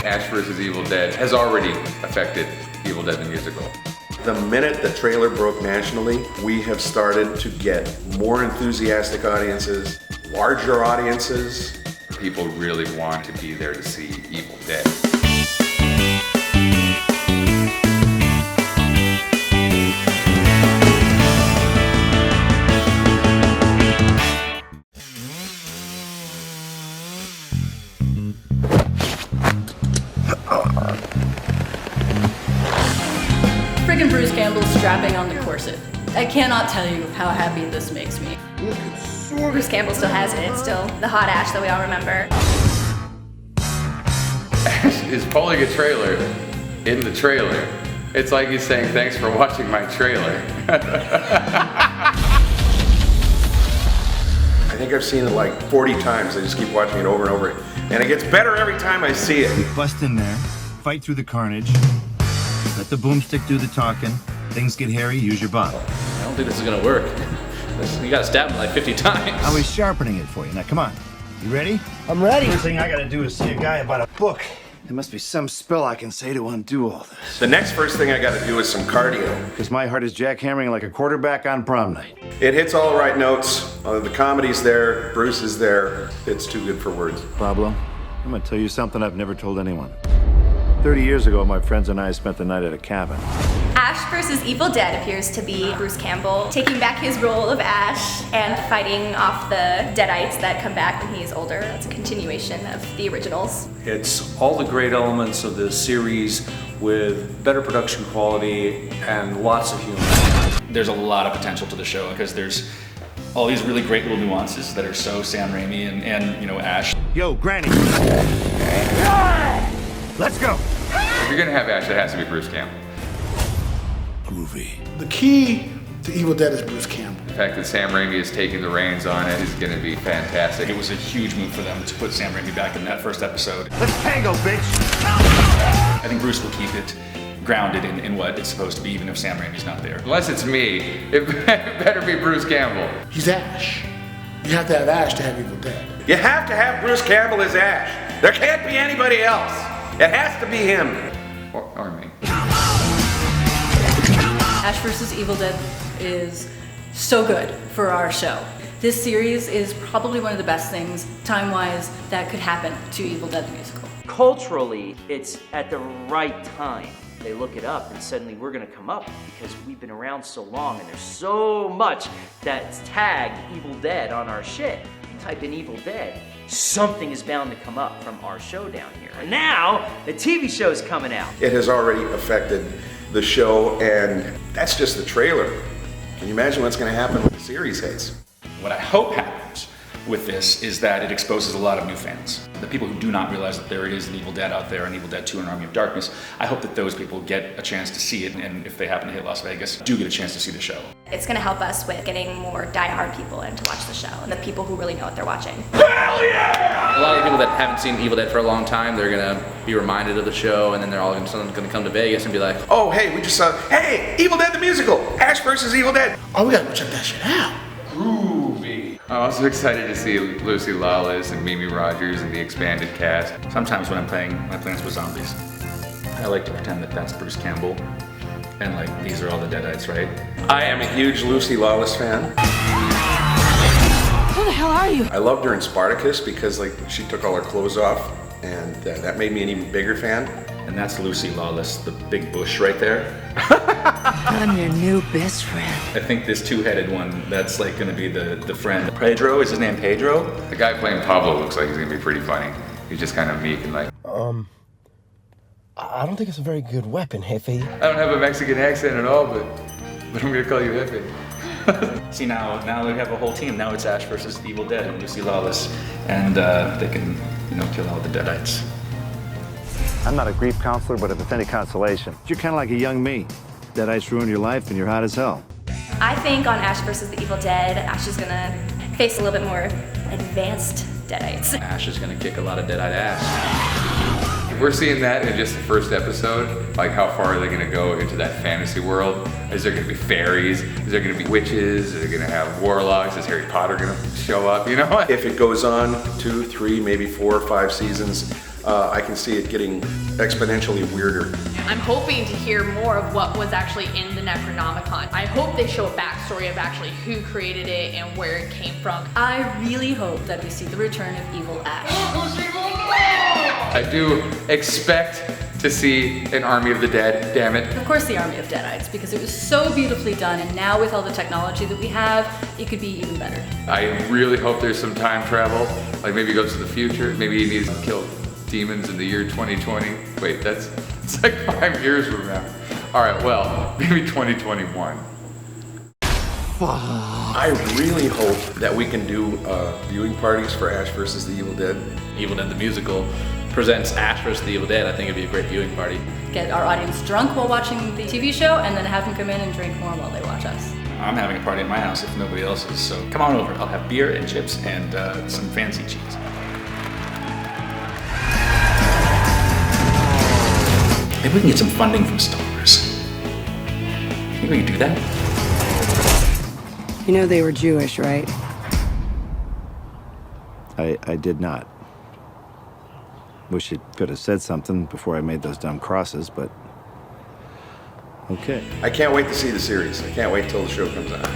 Ash vs. Evil Dead has already affected Evil Dead the musical. The minute the trailer broke nationally, we have started to get more enthusiastic audiences, larger audiences. People really want to be there to see Evil Dead. Friggin' Bruce Campbell strapping on the corset. I cannot tell you how happy this makes me. Bruce Campbell still has it. It's still the hot Ash that we all remember. Ash is pulling a trailer in the trailer. It's like he's saying, thanks for watching my trailer. I think I've seen it like 40 times. I just keep watching it over and over. And it gets better every time I see it. You bust in there, fight through the carnage, let the boomstick do the talking. Things get hairy, use your bottle. I don't think this is gonna work. You gotta stab him like 50 times. I was sharpening it for you. Now, come on. You ready? I'm ready. First thing I gotta do is see a guy about a book. There must be some spell I can say to undo all this. The next first thing I gotta do is some cardio. Because my heart is jackhammering like a quarterback on prom night. It hits all the right notes. The comedy's there. Bruce is there. It's too good for words. Pablo, I'm gonna tell you something I've never told anyone. 30 years ago, my friends and I spent the night at a cabin. Ash vs. Evil Dead appears to be Bruce Campbell taking back his role of Ash and fighting off the Deadites that come back when he's older. It's a continuation of the originals. It's all the great elements of the series with better production quality and lots of humor. There's a lot of potential to the show because there's all these really great little nuances that are so Sam Raimi and you know, Ash. Yo, Granny. Let's go. If you're gonna have Ash, it has to be Bruce Campbell. Groovy. The key to Evil Dead is Bruce Campbell. The fact that Sam Raimi is taking the reins on it is gonna be fantastic. It was a huge move for them to put Sam Raimi back in that first episode. Let's tango, bitch. I think Bruce will keep it grounded in what it's supposed to be, even if Sam Raimi's not there. Unless it's me, it better be Bruce Campbell. He's Ash. You have to have Ash to have Evil Dead. You have to have Bruce Campbell as Ash. There can't be anybody else. It has to be him. Or me. Ash vs. Evil Dead is so good for our show. This series is probably one of the best things, time-wise, that could happen to Evil Dead the musical. Culturally, it's at the right time. They look it up and suddenly we're gonna come up because we've been around so long and there's so much that's tagged Evil Dead on our shit. You type in Evil Dead, something is bound to come up from our show down here. And now, the TV show's coming out. It has already affected the show, and that's just the trailer. Can you imagine what's going to happen when the series hits? What I hope happens with this is that it exposes a lot of new fans. The people who do not realize that there is an Evil Dead out there, an Evil Dead 2 and Army of Darkness, I hope that those people get a chance to see it, and if they happen to hit Las Vegas, do get a chance to see the show. It's gonna help us with getting more die-hard people in to watch the show and the people who really know what they're watching. Hell yeah! A lot of people that haven't seen Evil Dead for a long time, they're gonna be reminded of the show, and then they're all gonna come to Vegas and be like, oh, hey, we just saw, hey, Evil Dead the musical, Ash versus Evil Dead. Oh, we gotta go check that shit out. Groovy. I'm also excited to see Lucy Lawless and Mimi Rogers and the expanded cast. Sometimes when I'm playing Plants vs. Zombies, I like to pretend that that's Bruce Campbell, and like, these are all the Deadites, right? I am a huge Lucy Lawless fan. Who the hell are you? I loved her in Spartacus because like she took all her clothes off, and that made me an even bigger fan. And that's Lucy Lawless, the big bush right there. I'm your new best friend. I think this two-headed one, that's like gonna be the friend. Pedro, is his name Pedro? The guy playing Pablo looks like he's gonna be pretty funny. He's just kind of meek and like, I don't think it's a very good weapon, Hefe. I don't have a Mexican accent at all, but I'm gonna call you Hefe. See, now we have a whole team. Now it's Ash versus Evil Dead and Lucy Lawless, and they can, kill all the Deadites. I'm not a grief counselor, but if it's any consolation, you're kind of like a young me. Deadites ruined your life and you're hot as hell. I think on Ash vs. the Evil Dead, Ash is gonna face a little bit more advanced Deadites. Ash is gonna kick a lot of Deadite ass. If we're seeing that in just the first episode, like how far are they gonna go into that fantasy world? Is there gonna be fairies? Is there gonna be witches? Are they gonna have warlocks? Is Harry Potter gonna show up? You know what? If it goes on 2, 3, maybe 4 or 5 seasons, I can see it getting exponentially weirder. I'm hoping to hear more of what was actually in the Necronomicon. I hope they show a backstory of actually who created it and where it came from. I really hope that we see the return of Evil Ash. I do expect to see an Army of the Dead, damn it. Of course, the Army of Deadites, because it was so beautifully done, and now with all the technology that we have, it could be even better. I really hope there's some time travel. Like maybe he goes to the future. Maybe he needs to kill demons in the year 2020. Wait, it's like 5 years from now. All right, well, maybe 2021. I really hope that we can do viewing parties for Ash versus the Evil Dead. Evil Dead the musical presents Ash vs. the Evil Dead. I think it'd be a great viewing party. Get our audience drunk while watching the TV show, and then have them come in and drink more while they watch us. I'm having a party at my house if nobody else is, so come on over. I'll have beer and chips and some fancy cheese. Maybe we can get some funding from Star Wars. Think we can do that? You know they were Jewish, right? I did not. Wish it could have said something before I made those dumb crosses, but okay. I can't wait to see the series. I can't wait till the show comes out.